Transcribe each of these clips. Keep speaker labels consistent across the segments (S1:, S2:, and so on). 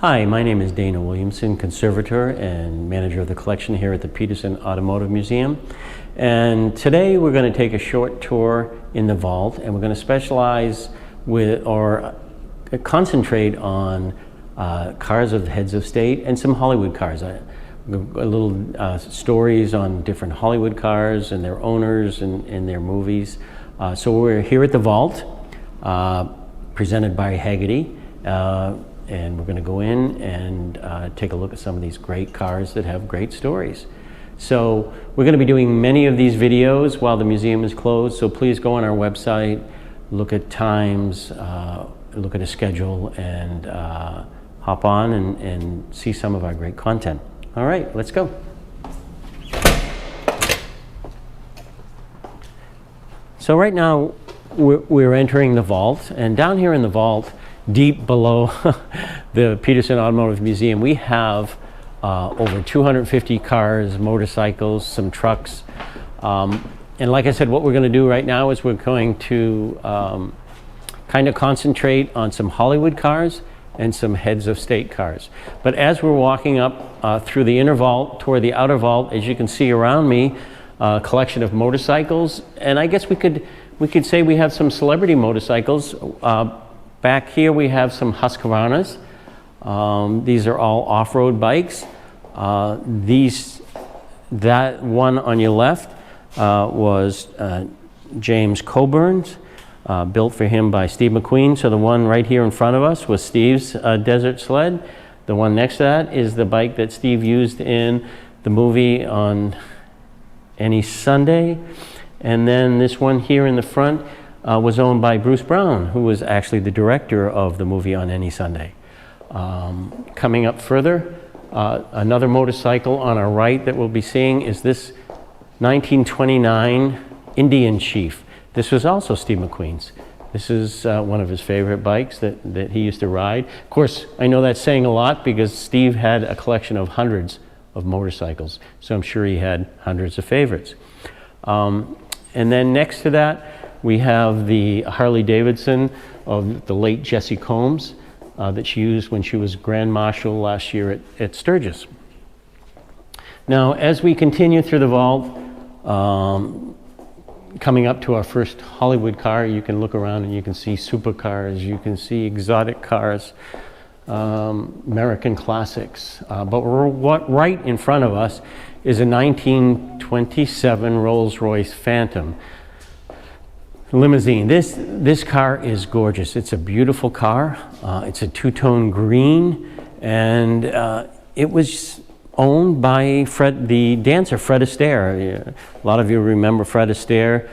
S1: Hi, my name is Dana Williamson, conservator and manager of the collection here at the Peterson Automotive Museum. And today we're going to take a short tour in the vault, and we're going to specialize with or concentrate on cars of heads of state and some Hollywood cars. A little stories on different Hollywood cars and their owners and their movies. So we're here at the vault, presented by Haggerty. And we're going to go in and take a look at some of these great cars that have great stories. So we're going to be doing many of these videos while the museum is closed, so please go on our website, look at times, look at a schedule, and hop on and see some of our great content. All right, let's go. So right now we're entering the vault, and down here in the vault, deep below the Peterson Automotive Museum, we have over 250 cars, motorcycles, some trucks. And like I said, what we're going to do right now is we're going to kind of concentrate on some Hollywood cars and some heads of state cars. But as we're walking up through the inner vault toward the outer vault, as you can see around me, a collection of motorcycles. And I guess we could say we have some celebrity motorcycles. Back here we have some Husqvarnas. These are all off-road bikes. That one on your left was James Coburn's, built for him by Steve McQueen. So the one right here in front of us was Steve's desert sled. The one next to that is the bike that Steve used in the movie On Any Sunday. And then this one here in the front was owned by Bruce Brown, who was actually the director of the movie On Any Sunday. Coming up further, another motorcycle on our right that we'll be seeing is this 1929 Indian Chief. This was also Steve McQueen's. This is one of his favorite bikes that he used to ride. Of course, I know that's saying a lot because Steve had a collection of hundreds of motorcycles, so I'm sure he had hundreds of favorites. And then next to that, we have the Harley Davidson of the late Jessie Combs that she used when she was Grand Marshal last year at Sturgis. Now, as we continue through the vault, coming up to our first Hollywood car, you can look around and you can see supercars, you can see exotic cars, American classics. But right in front of us is a 1927 Rolls-Royce Phantom limousine. This car is gorgeous. It's a beautiful car. It's a two-tone green, and it was owned by the dancer Fred Astaire. A lot of you remember Fred Astaire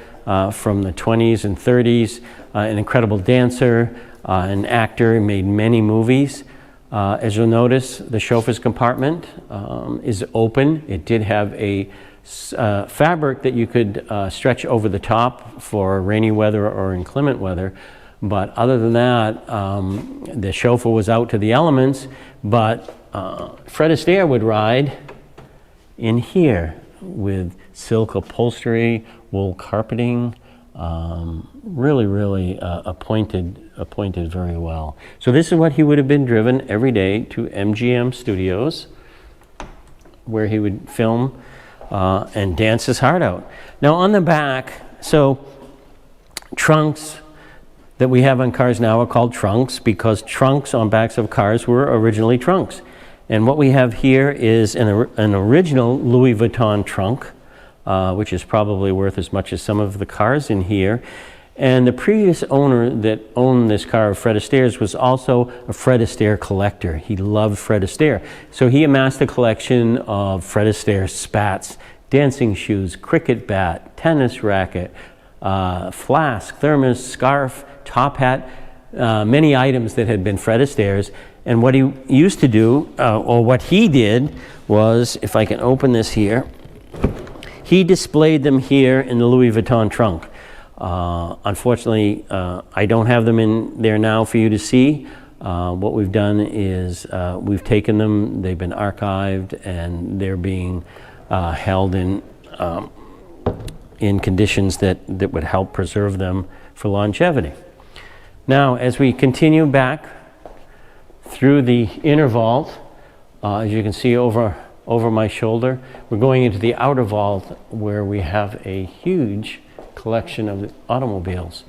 S1: from the 20s and 30s, an incredible dancer, an actor, made many movies. As you'll notice, the chauffeur's compartment is open. It did have a fabric that you could stretch over the top for rainy weather or inclement weather, but other than that, the chauffeur was out to the elements. But Fred Astaire would ride in here with silk upholstery, wool carpeting, really appointed very well. So this is what he would have been driven every day to MGM Studios, where he would film and dance his heart out. Now on the back, so trunks that we have on cars now are called trunks because trunks on backs of cars were originally trunks. And what we have here is an original Louis Vuitton trunk, which is probably worth as much as some of the cars in here. And the previous owner that owned this car of Fred Astaire's was also a Fred Astaire collector. He loved Fred Astaire. So he amassed a collection of Fred Astaire spats, dancing shoes, cricket bat, tennis racket, flask, thermos, scarf, top hat, many items that had been Fred Astaire's. And what he used to do, or what he did, was, if I can open this here, he displayed them here in the Louis Vuitton trunk. Unfortunately, I don't have them in there now for you to see. What we've done is we've taken them, they've been archived, and they're being held in conditions that would help preserve them for longevity. Now, as we continue back through the inner vault, as you can see over my shoulder. We're going into the outer vault where we have a huge collection of automobiles.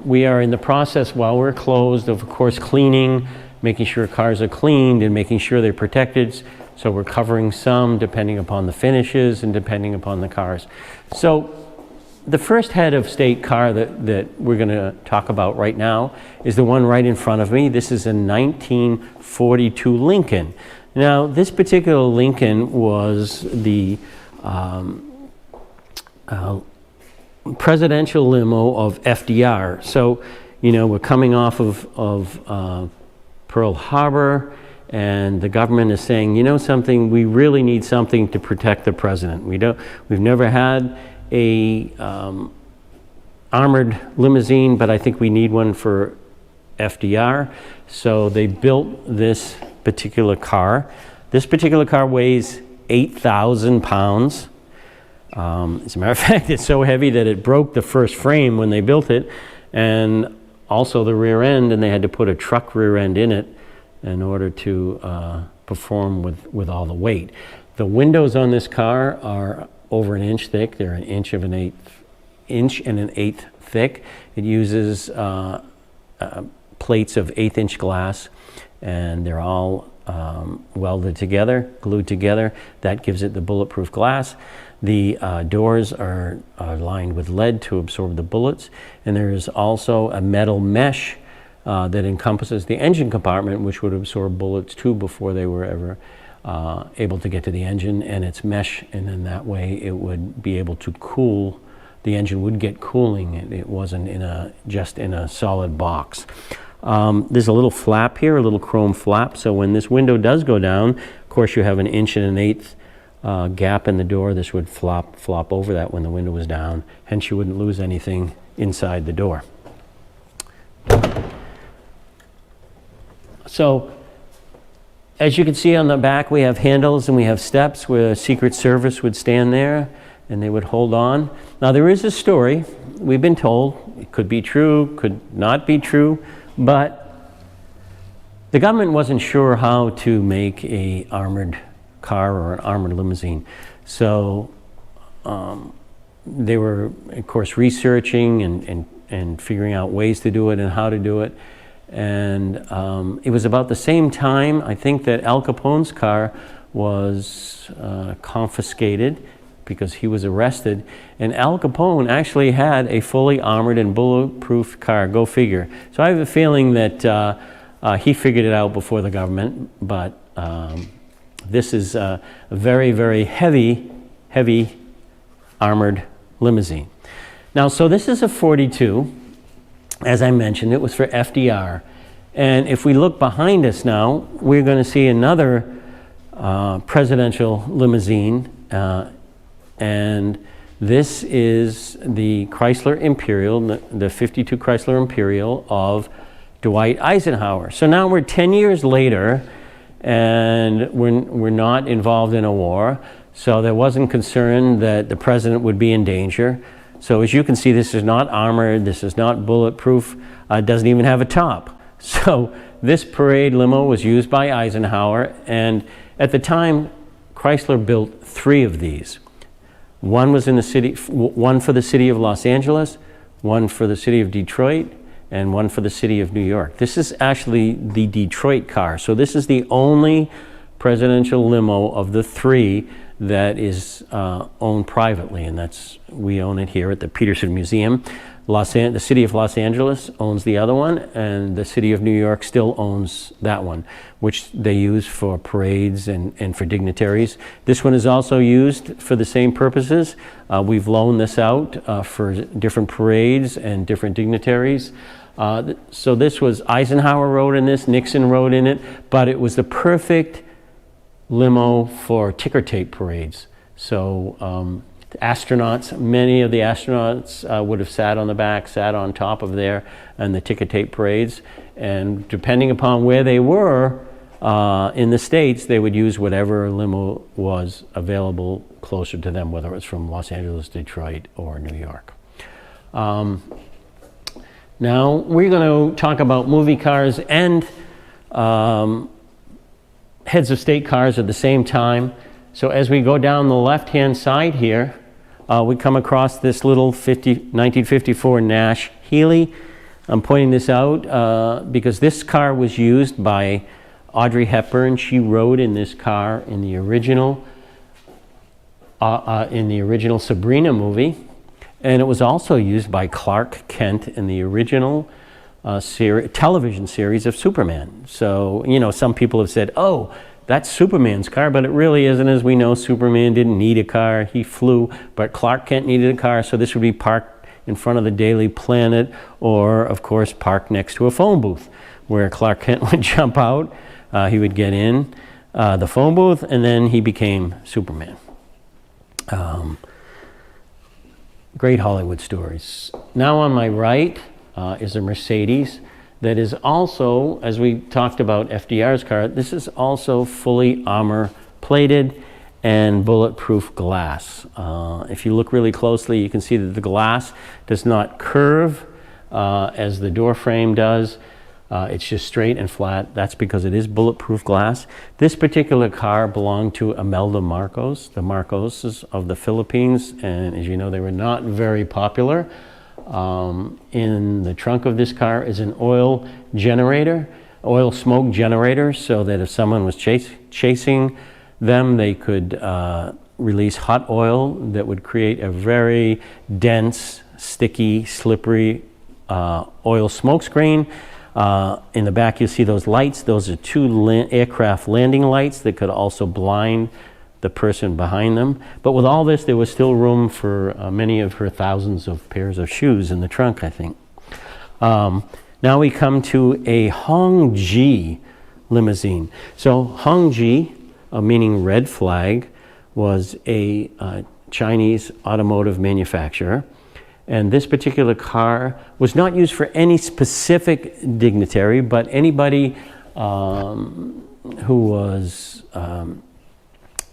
S1: We are in the process, while we're closed, of course cleaning, making sure cars are cleaned and making sure they're protected. So we're covering some depending upon the finishes and depending upon the cars. So the first head of state car that we're going to talk about right now is the one right in front of me. This is a 1942 Lincoln. Now, this particular Lincoln was the presidential limo of FDR. So, you know, we're coming off of Pearl Harbor, and the government is saying, you know something, we really need something to protect the president. We've never had a armored limousine, but I think we need one for FDR. So they built this particular car. This particular car weighs 8,000 pounds. As a matter of fact, it's so heavy that it broke the first frame when they built it, and also the rear end, and they had to put a truck rear end in it in order to perform with all the weight. The windows on this car are over an inch thick. They're an inch and an eighth thick. It uses plates of 1/8-inch glass, and they're all welded together, glued together. That gives it the bulletproof glass. The doors are lined with lead to absorb the bullets, and there is also a metal mesh that encompasses the engine compartment, which would absorb bullets too before they were ever able to get to the engine, and it's mesh, and in that way it would be able to cool. The engine would get cooling. It wasn't just in a solid box. There's a little flap here, a little chrome flap, so when this window does go down, of course you have an 1.1 gap in the door. This would flop over that when the window was down, hence you wouldn't lose anything inside the door. So as you can see on the back, we have handles and we have steps where Secret Service would stand there and they would hold on. Now there is a story, we've been told, it could be true, could not be true, but the government wasn't sure how to make a armored car or an armored limousine. So they were, of course, researching and figuring out ways to do it and how to do it. And it was about the same time, I think, that Al Capone's car was confiscated because he was arrested. And Al Capone actually had a fully armored and bulletproof car, go figure. So I have a feeling that he figured it out before the government, but this is a very, very heavy armored limousine. Now, so this is a 42. As I mentioned, it was for FDR. And if we look behind us now, we're going to see another presidential limousine. And this is the Chrysler Imperial, the 52 Chrysler Imperial of Dwight Eisenhower. So now we're 10 years later, and we're not involved in a war. So there wasn't concern that the president would be in danger. So as you can see, this is not armored, this is not bulletproof, it doesn't even have a top. So this parade limo was used by Eisenhower, and at the time, Chrysler built 3 of these. One was in the city, one for the city of Los Angeles, one for the city of Detroit, and one for the city of New York. This is actually the Detroit car. So this is the only presidential limo of the 3 that is owned privately, and we own it here at the Peterson Museum. The city of Los Angeles owns the other one, and the city of New York still owns that one, which they use for parades and for dignitaries. This one is also used for the same purposes. We've loaned this out for different parades and different dignitaries. So this was Eisenhower rode in this, Nixon rode in it, but it was the perfect limo for ticker tape parades. So astronauts, many of the astronauts would have sat on the back, sat on top of there, and the ticker tape parades. And depending upon where they were in the States, they would use whatever limo was available closer to them, whether it was from Los Angeles, Detroit, or New York. Now we're going to talk about movie cars and heads of state cars at the same time. So as we go down the left-hand side here, we come across this little 1954 Nash Healey. I'm pointing this out because this car was used by Audrey Hepburn. She rode in this car in the original Sabrina movie, and it was also used by Clark Kent in the original television series of Superman. So, you know, some people have said, oh, that's Superman's car, but it really isn't. As we know, Superman didn't need a car. He flew, but Clark Kent needed a car, so this would be parked in front of the Daily Planet, or, of course, parked next to a phone booth, where Clark Kent would jump out, he would get in the phone booth, and then he became Superman. Great Hollywood stories. Now on my right is a Mercedes that is also, as we talked about FDR's car, this is also fully armor plated and bulletproof glass. If you look really closely, you can see that the glass does not curve as the door frame does. It's just straight and flat. That's because it is bulletproof glass. This particular car belonged to Imelda Marcos, the Marcoses of the Philippines, and as you know, they were not very popular. In the trunk of this car is an oil generator, oil smoke generator, so that if someone was chasing them, they could release hot oil that would create a very dense, sticky, slippery oil smoke screen. In the back you see those lights. Those are two aircraft landing lights that could also blind the person behind them. But with all this, there was still room for many of her thousands of pairs of shoes in the trunk, I think. Now we come to a Hongji limousine. So Hongji, meaning red flag, was a Chinese automotive manufacturer. And this particular car was not used for any specific dignitary, but anybody who was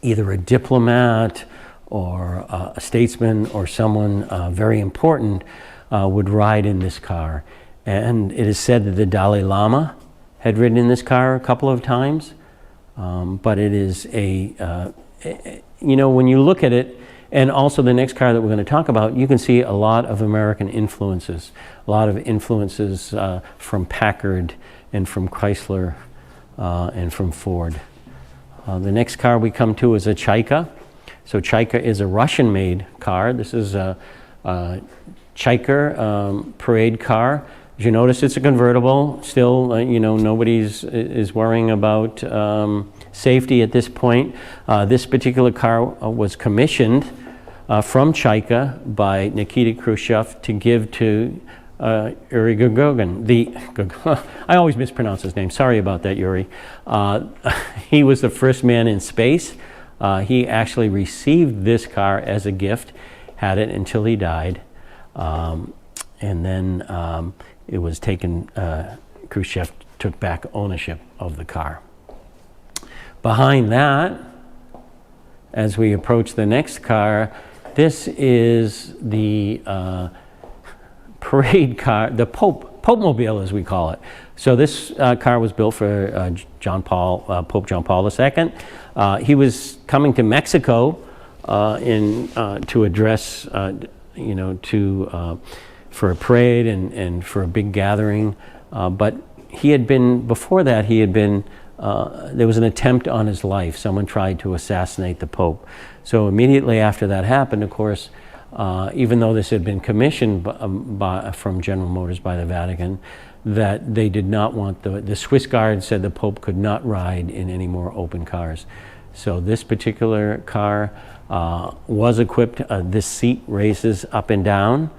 S1: either a diplomat or a statesman or someone very important would ride in this car. And it is said that the Dalai Lama had ridden in this car a couple of times. But it is you know, when you look at it, and also the next car that we're going to talk about, you can see a lot of American influences, a lot of influences from Packard and from Chrysler and from Ford. The next car we come to is a Chaika. So Chaika is a Russian-made car. This is a Chaika parade car. As you notice, it's a convertible. Still, you know, nobody's is worrying about safety at this point. This particular car was commissioned from Chaika by Nikita Khrushchev to give to Yuri Gagarin. I always mispronounce his name. Sorry about that, Yuri. He was the first man in space. He actually received this car as a gift, had it until he died, and then it was taken, Khrushchev took back ownership of the car. Behind that, as we approach the next car, this is the parade car, the Pope-mobile as we call it. So this car was built for Pope John Paul II. He was coming to Mexico to address, you know, for a parade and for a big gathering. But he had been, before that, he had been, there was an attempt on his life. Someone tried to assassinate the Pope. So immediately after that happened, of course, even though this had been commissioned from General Motors by the Vatican, that they did not want the Swiss Guard said the Pope could not ride in any more open cars. So this particular car was equipped, this seat raises up and down,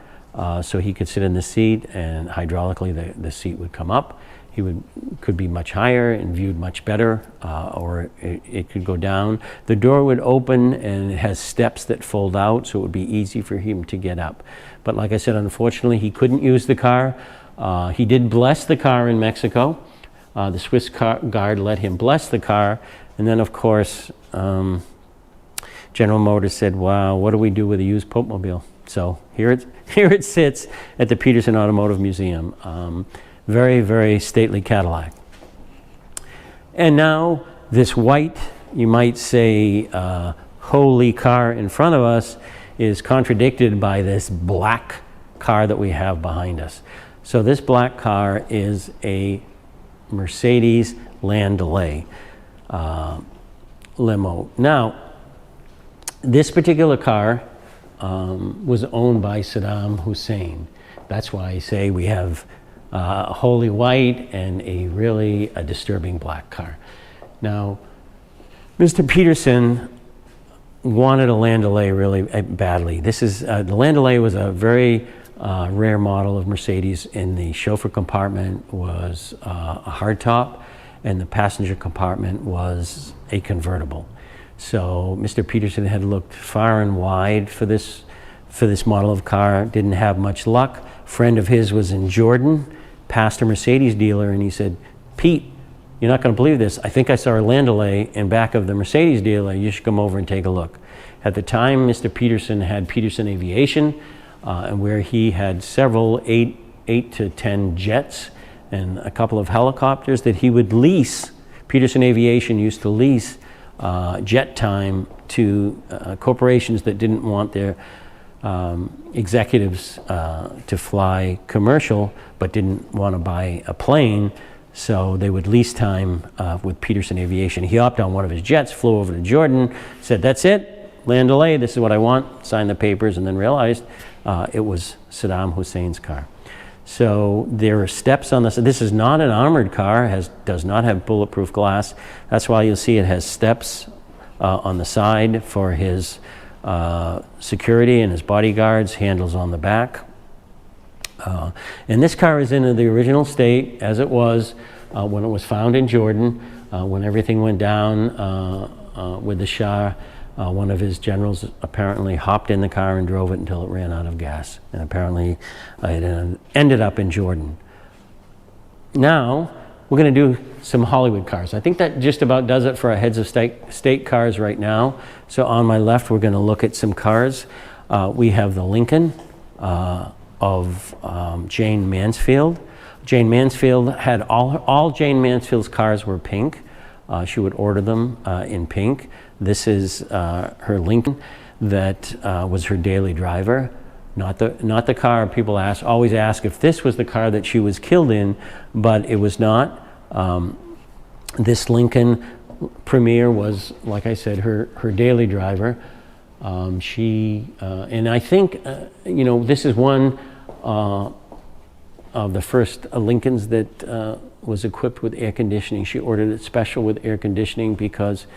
S1: so he could sit in the seat, and hydraulically the seat would come up. He could be much higher and viewed much better, or it could go down. The door would open, and it has steps that fold out, so it would be easy for him to get up. But like I said, unfortunately, he couldn't use the car. He did bless the car in Mexico. The Swiss Guard let him bless the car, and then of course, General Motors said, "Wow, what do we do with a used Pope-mobile?" So here it sits at the Peterson Automotive Museum. Very, very stately Cadillac. And now this white, you might say, holy car in front of us is contradicted by this black car that we have behind us. So this black car is a Mercedes Landaulet limo. Now, this particular car was owned by Saddam Hussein. That's why I say we have a holy white and a disturbing black car. Now, Mr. Peterson wanted a Landaulet really badly. This is the Landaulet was a very rare model of Mercedes. In the chauffeur compartment was a hardtop, and the passenger compartment was a convertible. So Mr. Peterson had looked far and wide for this model of car. Didn't have much luck. A friend of his was in Jordan, passed a Mercedes dealer, and he said, "Pete, you're not going to believe this. I think I saw a Landaulet in back of the Mercedes dealer. You should come over and take a look." At the time, Mr. Peterson had Peterson Aviation, and where he had several 8 to 10 jets and a couple of helicopters that he would lease. Peterson Aviation used to lease jet time to corporations that didn't want their executives to fly commercial but didn't want to buy a plane, so they would lease time with Peterson Aviation. He hopped on one of his jets, flew over to Jordan, said, "That's it, Landaulet, this is what I want," signed the papers, and then realized it was Saddam Hussein's car. So there are steps on this. This is not an armored car, does not have bulletproof glass. That's why you'll see it has steps on the side for his security and his bodyguards, handles on the back. And this car is in the original state as it was when it was found in Jordan, when everything went down with the Shah. One of his generals apparently hopped in the car and drove it until it ran out of gas. And apparently it ended up in Jordan. Now, we're going to do some Hollywood cars. I think that just about does it for our heads of state cars right now. So on my left, we're going to look at some cars. We have the Lincoln of Jane Mansfield. Jane Mansfield had all Jane Mansfield's cars were pink. She would order them in pink. This is her Lincoln that was her daily driver. Not the car people always ask if this was the car that she was killed in, but it was not. This Lincoln Premier was, like I said, her daily driver. And I think, this is one of the first Lincolns that was equipped with air conditioning. She ordered it special with air conditioning because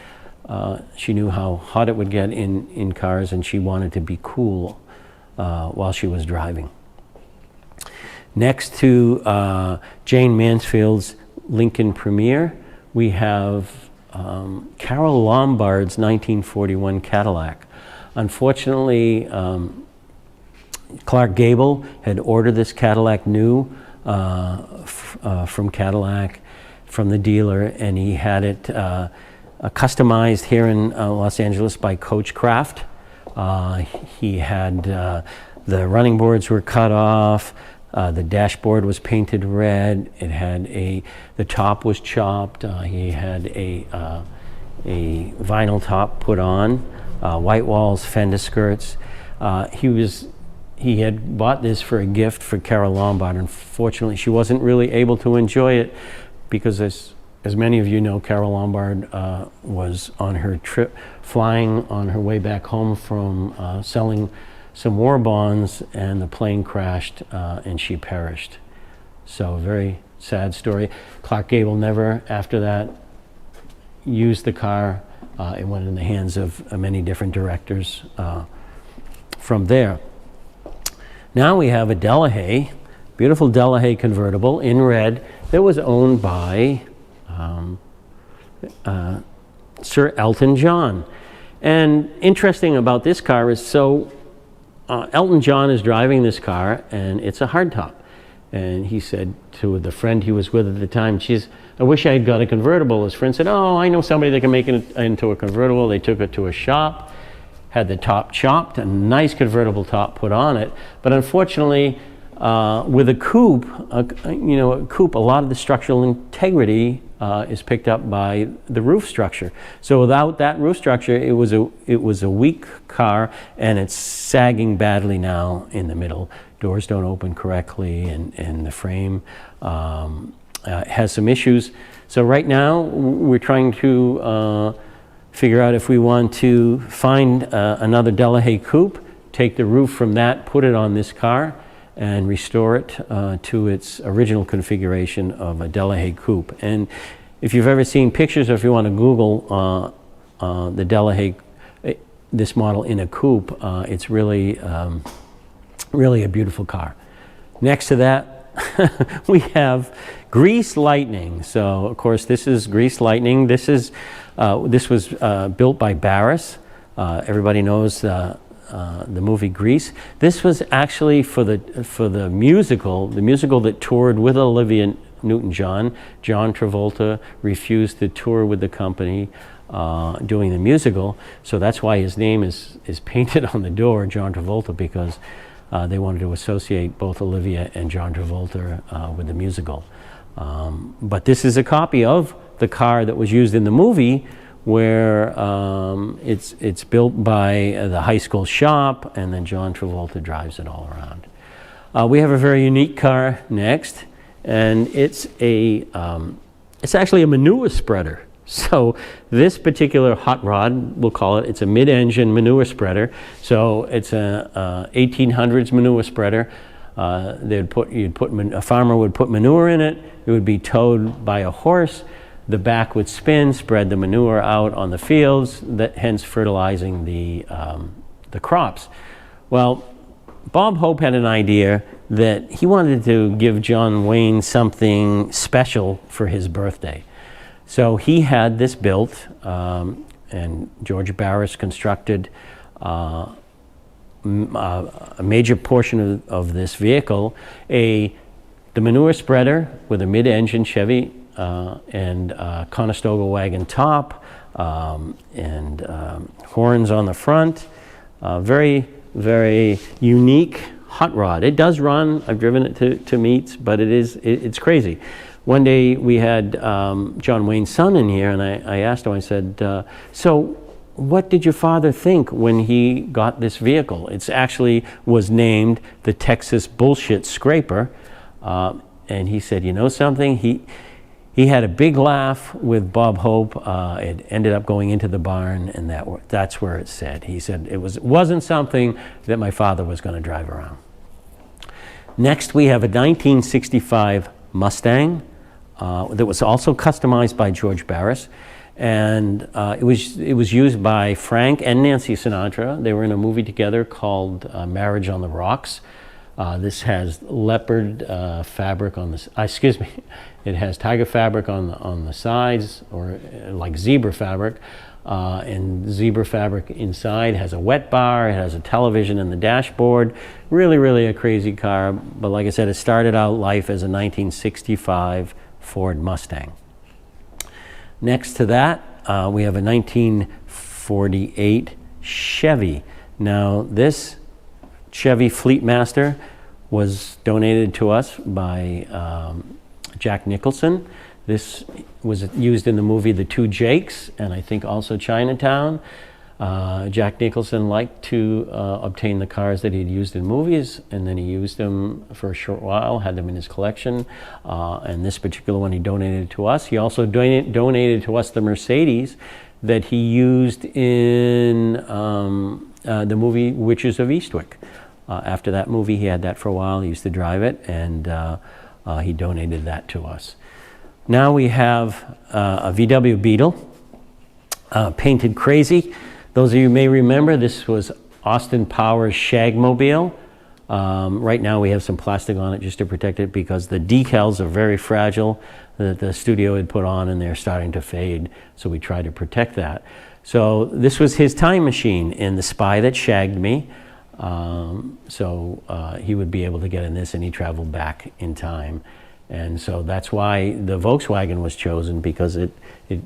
S1: she knew how hot it would get in cars, and she wanted to be cool while she was driving. Next to Jane Mansfield's Lincoln Premier, we have Carol Lombard's 1941 Cadillac. Unfortunately, Clark Gable had ordered this Cadillac new from Cadillac, from the dealer, and he had it customized here in Los Angeles by Coachcraft. He had the running boards were cut off, the dashboard was painted red, it had the top was chopped, he had a vinyl top put on, white walls, fender skirts. He had bought this for a gift for Carol Lombard. Unfortunately, she wasn't really able to enjoy it because, as many of you know, Carol Lombard was on her trip, flying on her way back home from selling some war bonds, and the plane crashed and she perished. So, very sad story. Clark Gable never, after that, used the car. It went in the hands of many different directors from there. Now we have a Delahaye, beautiful Delahaye convertible in red that was owned by Sir Elton John. And interesting about this car is, Elton John is driving this car, and it's a hardtop. And he said to the friend he was with at the time, "Geez, I wish I had got a convertible." His friend said, "Oh, I know somebody that can make it into a convertible." They took it to a shop, had the top chopped, a nice convertible top put on it. But unfortunately, with a coupe, a lot of the structural integrity is picked up by the roof structure. So without that roof structure, it was a weak car, and it's sagging badly now in the middle. Doors don't open correctly, and the frame has some issues. So right now we're trying to figure out if we want to find another Delahaye coupe, take the roof from that, put it on this car, and restore it to its original configuration of a Delahaye coupe. And if you've ever seen pictures, or if you want to Google the Delahaye, this model in a coupe, it's really, really a beautiful car. Next to that, we have Grease Lightning. So, of course, this is Grease Lightning. This was built by Barris. Everybody knows the movie Grease. This was actually for the musical that toured with Olivia Newton-John. John Travolta refused to tour with the company doing the musical, so that's why his name is painted on the door, John Travolta, because they wanted to associate both Olivia and John Travolta with the musical. But this is a copy of the car that was used in the movie, where it's built by the high school shop, and then John Travolta drives it all around. We have a very unique car next, and it's actually a manure spreader. So this particular hot rod, we'll call it, it's a mid-engine manure spreader. So it's a 1800s manure spreader. A farmer would put manure in it. It would be towed by a horse. The back would spin, spread the manure out on the fields, hence fertilizing the crops. Well, Bob Hope had an idea that he wanted to give John Wayne something special for his birthday. So he had this built, and George Barris constructed a major portion of this vehicle, the manure spreader with a mid-engine Chevy and Conestoga wagon top, and horns on the front. Very, very unique hot rod. It does run. I've driven it to meets, but it's crazy. One day we had John Wayne's son in here, and I asked him, I said, so what did your father think when he got this vehicle? It's actually was named the Texas Bullshit Scraper. And he said, you know something? He had a big laugh with Bob Hope. It ended up going into the barn, and that's where it said. He said it wasn't something that my father was going to drive around. Next, we have a 1965 Mustang that was also customized by George Barris, and it was used by Frank and Nancy Sinatra. They were in a movie together called Marriage on the Rocks. This has leopard fabric on the, excuse me, it has tiger fabric on the sides, or like zebra fabric, and zebra fabric inside. Has a wet bar, it has a television in the dashboard. Really, really a crazy car, but like I said, it started out life as a 1965 Ford Mustang. Next to that, we have a 1948 Chevy. Now this Chevy Fleetmaster was donated to us by Jack Nicholson. This was used in the movie The Two Jakes, and I think also Chinatown. Jack Nicholson liked to obtain the cars that he'd used in movies, and then he used them for a short while, had them in his collection, and this particular one he donated to us. He also donated to us the Mercedes that he used in the movie Witches of Eastwick. After that movie, he had that for a while. He used to drive it, and he donated that to us. Now we have a VW Beetle, painted crazy. Those of you may remember, this was Austin Powers' Shagmobile. Right now we have some plastic on it just to protect it, because the decals are very fragile that the studio had put on, and they're starting to fade, so we try to protect that. So this was his time machine in The Spy That Shagged Me. He would be able to get in this, and he traveled back in time. And so that's why the Volkswagen was chosen, because it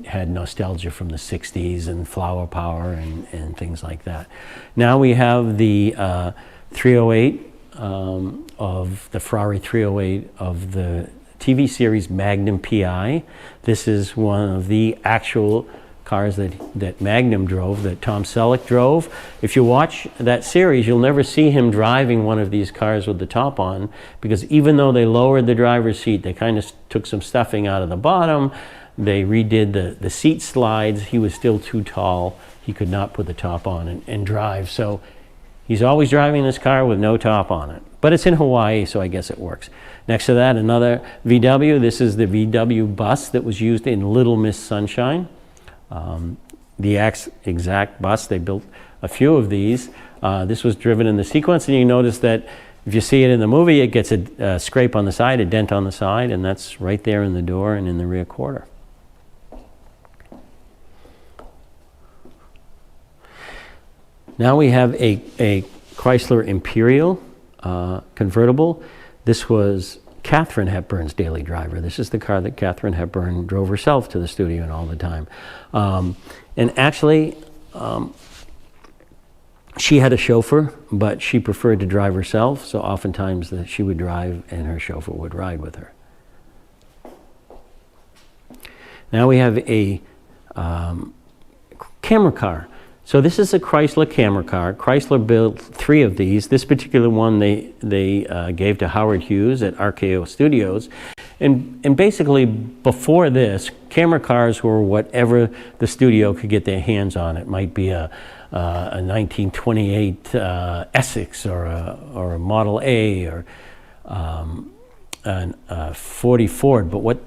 S1: had nostalgia from the 60s and flower power and things like that. Now we have the 308 of the Ferrari 308 of the TV series Magnum PI. This is one of the actual cars that Magnum drove, that Tom Selleck drove. If you watch that series, you'll never see him driving one of these cars with the top on, because even though they lowered the driver's seat, they kind of took some stuffing out of the bottom, they redid the seat slides, he was still too tall. He could not put the top on and drive. So he's always driving this car with no top on it. But it's in Hawaii, so I guess it works. Next to that, another VW. This is the VW bus that was used in Little Miss Sunshine. The exact bus, they built a few of these. This was driven in the sequence, and you notice that if you see it in the movie, it gets a scrape on the side, a dent on the side, and that's right there in the door and in the rear quarter. Now we have a Chrysler Imperial convertible. This was Katharine Hepburn's daily driver. This is the car that Katharine Hepburn drove herself to the studio and all the time. And actually, she had a chauffeur, but she preferred to drive herself, so oftentimes she would drive and her chauffeur would ride with her. Now we have a camera car. So this is a Chrysler camera car. Chrysler built 3 of these. This particular one they gave to Howard Hughes at RKO Studios. And basically before this, camera cars were whatever the studio could get their hands on. It might be a 1928 Essex or a Model A or a 40 Ford. But what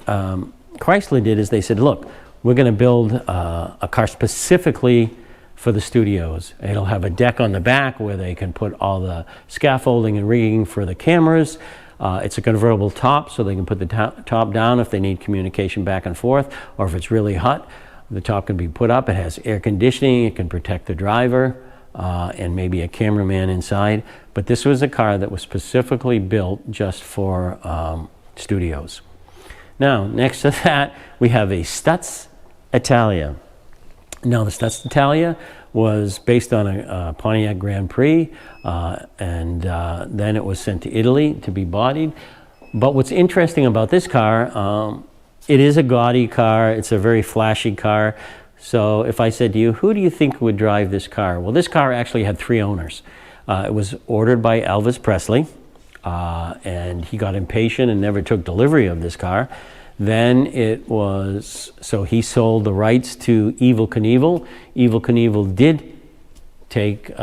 S1: Chrysler did is they said, look, we're going to build a car specifically for the studios. It'll have a deck on the back where they can put all the scaffolding and rigging for the cameras. It's a convertible top, so they can put the top down if they need communication back and forth, or if it's really hot, the top can be put up. It has air conditioning, it can protect the driver, and maybe a cameraman inside. But this was a car that was specifically built just for studios. Now, next to that, we have a Stutz Italia. Now, the Stutz Italia was based on a Pontiac Grand Prix, and then it was sent to Italy to be bodied. But what's interesting about this car, it is a gaudy car, it's a very flashy car. So if I said to you, who do you think would drive this car? Well, this car actually had 3 owners. It was ordered by Elvis Presley, and he got impatient and never took delivery of this car. Then so he sold the rights to Evel Knievel. Evel Knievel did take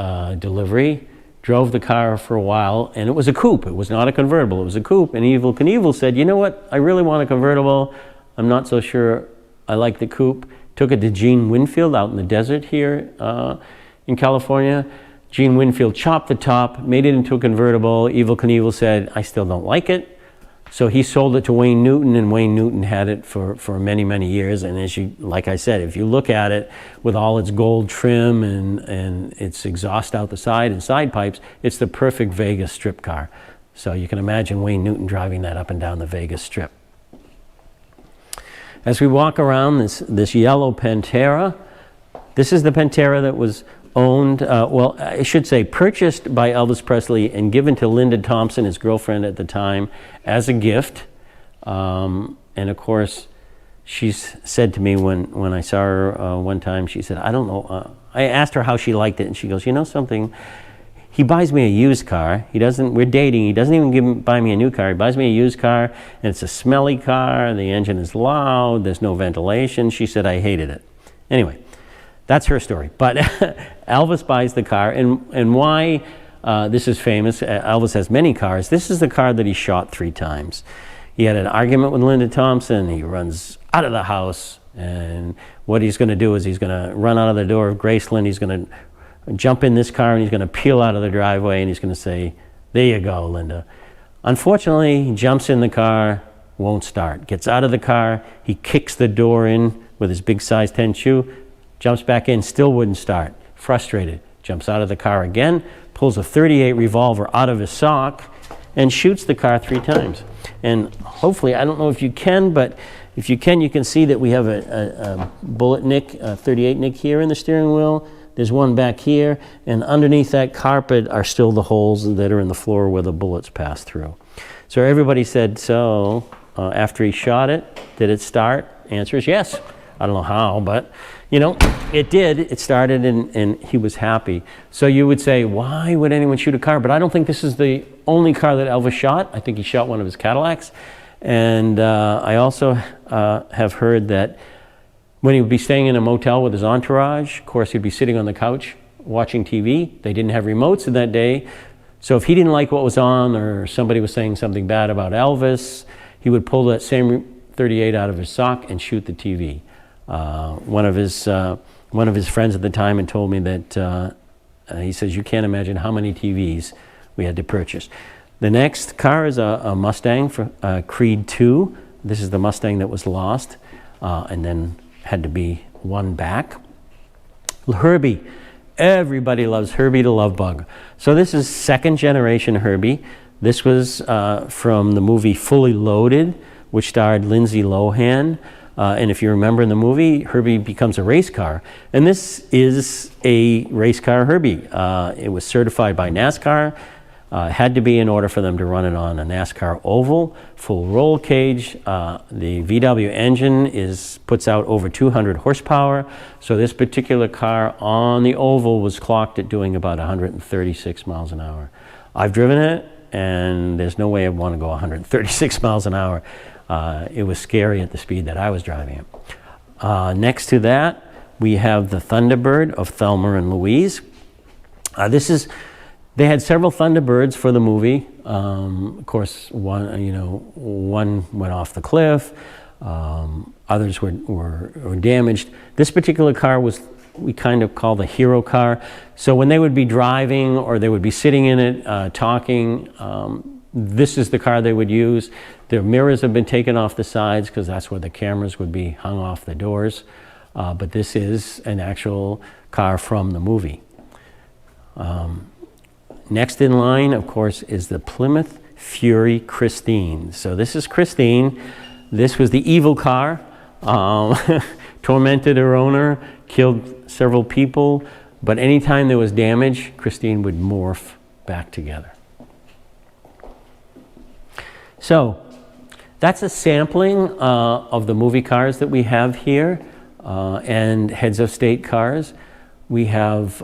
S1: delivery, drove the car for a while, and it was a coupe. It was not a convertible, it was a coupe. And Evel Knievel said, you know what, I really want a convertible. I'm not so sure I like the coupe. Took it to Gene Winfield out in the desert here in California. Gene Winfield chopped the top, made it into a convertible. Evel Knievel said, I still don't like it. So he sold it to Wayne Newton, and Wayne Newton had it for many, many years. And like I said, if you look at it with all its gold trim and its exhaust out the side and side pipes, it's the perfect Vegas Strip car. So you can imagine Wayne Newton driving that up and down the Vegas Strip. As we walk around this yellow Pantera, this is the Pantera that was owned, well, I should say purchased by Elvis Presley and given to Linda Thompson, his girlfriend at the time, as a gift. And of course, she said to me when I saw her one time, she said, I don't know, I asked her how she liked it, and she goes, you know something, he buys me a used car, we're dating, he doesn't even buy me a new car, he buys me a used car, and it's a smelly car, the engine is loud, there's no ventilation. She said, I hated it. Anyway, that's her story. But Elvis buys the car, and why this is famous, Elvis has many cars. This is the car that he shot 3 times. He had an argument with Linda Thompson. He runs out of the house, and what he's going to do is he's going to run out of the door of Graceland. He's going to jump in this car, and he's going to peel out of the driveway, and he's going to say, there you go, Linda. Unfortunately, he jumps in the car, won't start. Gets out of the car, he kicks the door in with his big size 10 shoe, jumps back in, still wouldn't start. Frustrated, jumps out of the car again, pulls a .38 revolver out of his sock, and shoots the car 3 times. And hopefully, I don't know if you can, but if you can see that we have a bullet nick, a .38 nick here in the steering wheel. There's one back here, and underneath that carpet are still the holes that are in the floor where the bullets pass through. So everybody said, so after he shot it, did it start? Answer is yes. I don't know how, but you know, it did. It started, and he was happy. So you would say, why would anyone shoot a car? But I don't think this is the only car that Elvis shot. I think he shot one of his Cadillacs. And I also have heard that when he would be staying in a motel with his entourage, of course, he'd be sitting on the couch watching TV. They didn't have remotes in that day. So if he didn't like what was on, or somebody was saying something bad about Elvis, he would pull that same .38 out of his sock and shoot the TV. One of his friends at the time had told me that he says, you can't imagine how many TVs we had to purchase. The next car is a Mustang for Creed II. This is the Mustang that was lost and then had to be won back. Herbie. Everybody loves Herbie the Love Bug. So this is second generation Herbie. This was from the movie Fully Loaded, which starred Lindsay Lohan. And if you remember in the movie, Herbie becomes a race car. And this is a race car Herbie. It was certified by NASCAR. Had to be in order for them to run it on a NASCAR oval, full roll cage. The VW engine puts out over 200 horsepower. So this particular car on the oval was clocked at doing about 136 miles an hour. I've driven it, and there's no way I'd want to go 136 miles an hour. It was scary at the speed that I was driving it. Next to that, we have the Thunderbird of Thelma and Louise. They had several Thunderbirds for the movie. Of course, one went off the cliff. Others were damaged. This particular car we kind of call the hero car. So when they would be driving or they would be sitting in it talking, this is the car they would use. Their mirrors have been taken off the sides because that's where the cameras would be hung off the doors. But this is an actual car from the movie. Next in line, of course, is the Plymouth Fury Christine. So this is Christine. This was the evil car. Tormented her owner, killed several people. But anytime there was damage, Christine would morph back together. So that's a sampling of the movie cars that we have here and heads of state cars. We have,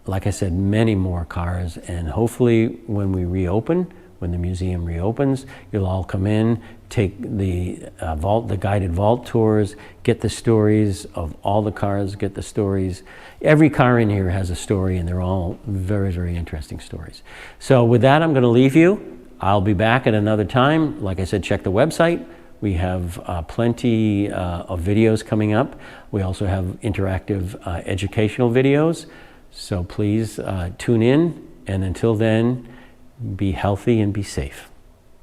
S1: like I said, many more cars, and hopefully when we reopen, when the museum reopens, you'll all come in, take the guided vault tours, get the stories of all the cars, get the stories. Every car in here has a story, and they're all very, very interesting stories. So with that, I'm going to leave you. I'll be back at another time. Like I said, check the website. We have plenty of videos coming up. We also have interactive educational videos. So please tune in, and until then, be healthy and be safe.